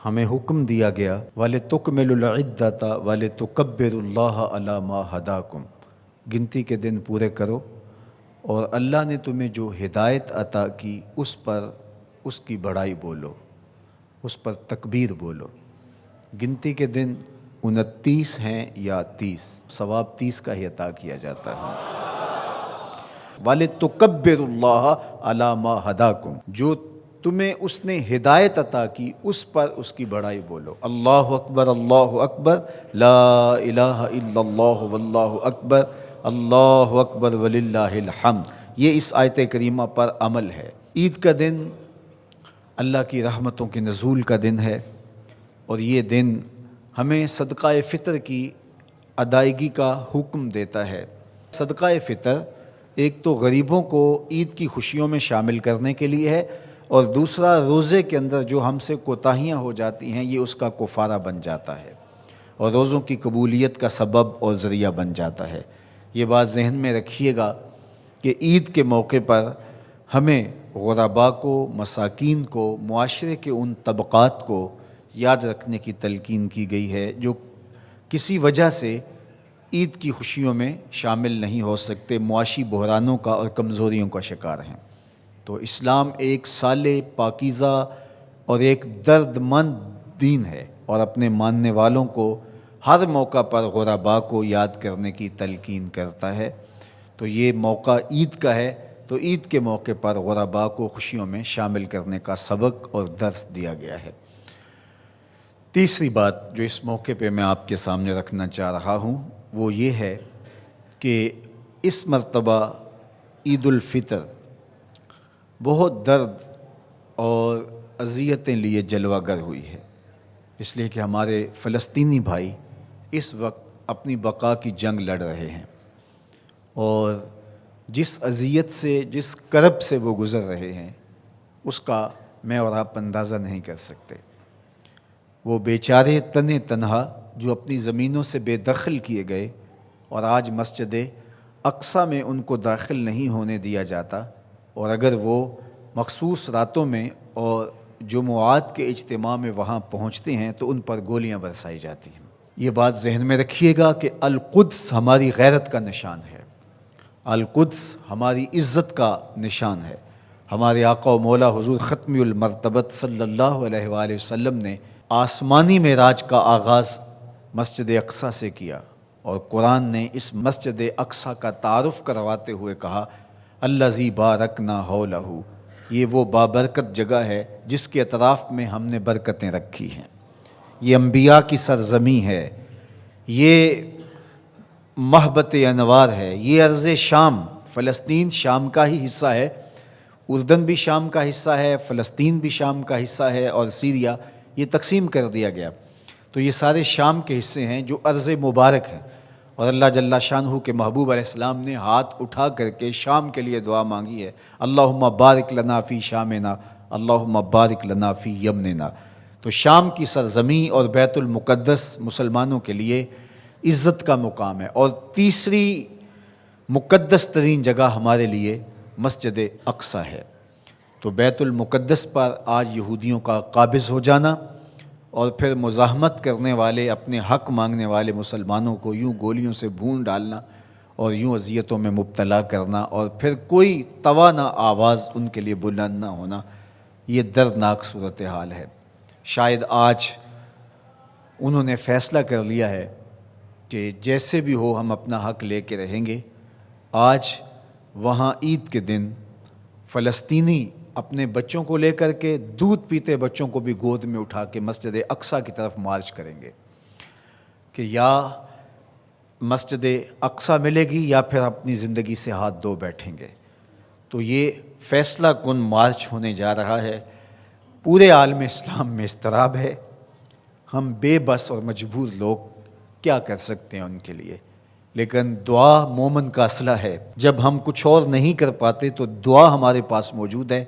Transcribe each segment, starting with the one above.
ہمیں حکم دیا گیا وَلِتُكْمِلُوا الْعِدَّةَ وَلِتُكَبِّرُوا اللَّهَ عَلَى مَا هَدَاكُمْ، گنتی کے دن پورے کرو اور اللہ نے تمہیں جو ہدایت عطا کی اس پر اس کی بڑائی بولو، اس پر تکبیر بولو۔ گنتی کے دن 29 ہیں یا 30، ثواب 30 کا ہی عطا کیا جاتا ہے۔ وَلِتُكَبِّرُوا اللَّهَ عَلَى مَا هَدَاكُمْ، جو تمہیں اس نے ہدایت عطا کی اس پر اس کی بڑائی بولو۔ اللہ اکبر لا الہ الا اللہ واللہ اکبر، اللہ اکبر وللہ الحمد، یہ اس آیت کریمہ پر عمل ہے۔ عید کا دن اللہ کی رحمتوں کے نزول کا دن ہے، اور یہ دن ہمیں صدقہ فطر کی ادائیگی کا حکم دیتا ہے۔ صدقہ فطر ایک تو غریبوں کو عید کی خوشیوں میں شامل کرنے کے لیے ہے، اور دوسرا روزے کے اندر جو ہم سے کوتاہیاں ہو جاتی ہیں یہ اس کا کفارہ بن جاتا ہے، اور روزوں کی قبولیت کا سبب اور ذریعہ بن جاتا ہے۔ یہ بات ذہن میں رکھیے گا کہ عید کے موقع پر ہمیں غرباء کو، مساکین کو، معاشرے کے ان طبقات کو یاد رکھنے کی تلقین کی گئی ہے جو کسی وجہ سے عید کی خوشیوں میں شامل نہیں ہو سکتے، معاشی بحرانوں کا اور کمزوریوں کا شکار ہیں۔ تو اسلام ایک صالح، پاکیزہ اور ایک درد مند دین ہے، اور اپنے ماننے والوں کو ہر موقع پر غرباء کو یاد کرنے کی تلقین کرتا ہے۔ تو یہ موقع عید کا ہے، تو عید کے موقع پر غرباء کو خوشیوں میں شامل کرنے کا سبق اور درس دیا گیا ہے۔ تیسری بات جو اس موقع پہ میں آپ کے سامنے رکھنا چاہ رہا ہوں وہ یہ ہے کہ اس مرتبہ عید الفطر بہت درد اور اذیتیں لیے جلوہ گر ہوئی ہے، اس لیے کہ ہمارے فلسطینی بھائی اس وقت اپنی بقا کی جنگ لڑ رہے ہیں، اور جس اذیت سے، جس کرب سے وہ گزر رہے ہیں اس کا میں اور آپ اندازہ نہیں کر سکتے۔ وہ بیچارے تنے تنہا جو اپنی زمینوں سے بے دخل کیے گئے، اور آج مسجد اقصیٰ میں ان کو داخل نہیں ہونے دیا جاتا، اور اگر وہ مخصوص راتوں میں اور جمعات کے اجتماع میں وہاں پہنچتے ہیں تو ان پر گولیاں برسائی جاتی ہیں۔ یہ بات ذہن میں رکھیے گا کہ القدس ہماری غیرت کا نشان ہے، القدس ہماری عزت کا نشان ہے۔ ہمارے آقا و مولا حضور ختم المرتبت صلی اللہ علیہ وآلہ وسلم نے آسمانی معراج کا آغاز مسجد اقصیٰ سے کیا، اور قرآن نے اس مسجد اقصیٰ کا تعارف کرواتے ہوئے کہا الذی بارکنا حولہ، یہ وہ بابرکت جگہ ہے جس کے اطراف میں ہم نے برکتیں رکھی ہیں۔ یہ انبیاء کی سرزمین ہے، یہ محبت انوار ہے، یہ ارض شام، فلسطین شام کا ہی حصہ ہے، اردن بھی شام کا حصہ ہے، فلسطین بھی شام کا حصہ ہے، اور سیریا یہ تقسیم کر دیا گیا۔ تو یہ سارے شام کے حصے ہیں جو ارض مبارک ہیں، اور اللہ جل شانہ کے محبوب علیہ السلام نے ہاتھ اٹھا کر کے شام کے لیے دعا مانگی ہے، اللہم بارک لنا فی شامنا، اللہم بارک لنا فی یمننا۔ تو شام کی سرزمین اور بیت المقدس مسلمانوں کے لیے عزت کا مقام ہے، اور تیسری مقدس ترین جگہ ہمارے لیے مسجد اقصیٰ ہے۔ تو بیت المقدس پر آج یہودیوں کا قابض ہو جانا، اور پھر مزاحمت کرنے والے، اپنے حق مانگنے والے مسلمانوں کو یوں گولیوں سے بھون ڈالنا اور یوں اذیتوں میں مبتلا کرنا، اور پھر کوئی توانہ آواز ان کے لیے بلند نہ ہونا، یہ دردناک صورتحال ہے۔ شاید آج انہوں نے فیصلہ کر لیا ہے کہ جیسے بھی ہو ہم اپنا حق لے کے رہیں گے۔ آج وہاں عید کے دن فلسطینی اپنے بچوں کو لے کر کے، دودھ پیتے بچوں کو بھی گود میں اٹھا کے مسجد اقصیٰ کی طرف مارچ کریں گے کہ یا مسجد اقصیٰ ملے گی یا پھر اپنی زندگی سے ہاتھ دھو بیٹھیں گے۔ تو یہ فیصلہ کن مارچ ہونے جا رہا ہے۔ پورے عالم اسلام میں اضطراب ہے، ہم بے بس اور مجبور لوگ کیا کر سکتے ہیں ان کے لیے، لیکن دعا مومن کا اسلحہ ہے۔ جب ہم کچھ اور نہیں کر پاتے تو دعا ہمارے پاس موجود ہے۔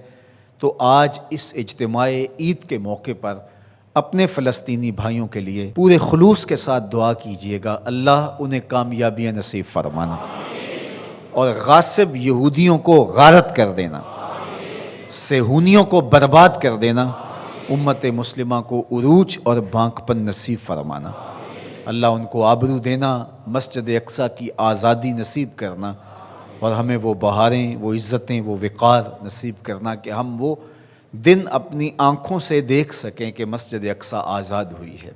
تو آج اس اجتماع عید کے موقع پر اپنے فلسطینی بھائیوں کے لیے پورے خلوص کے ساتھ دعا کیجیے گا، اللہ انہیں کامیابیاں نصیب فرمانا، اور غاصب یہودیوں کو غارت کر دینا، صہیونیوں کو برباد کر دینا، امت مسلمہ کو عروج اور بھانکپن نصیب فرمانا، اللہ ان کو آبرو دینا، مسجد اقصیٰ کی آزادی نصیب کرنا، اور ہمیں وہ بہاریں، وہ عزتیں، وہ وقار نصیب کرنا کہ ہم وہ دن اپنی آنکھوں سے دیکھ سکیں کہ مسجد اقصیٰ آزاد ہوئی ہے۔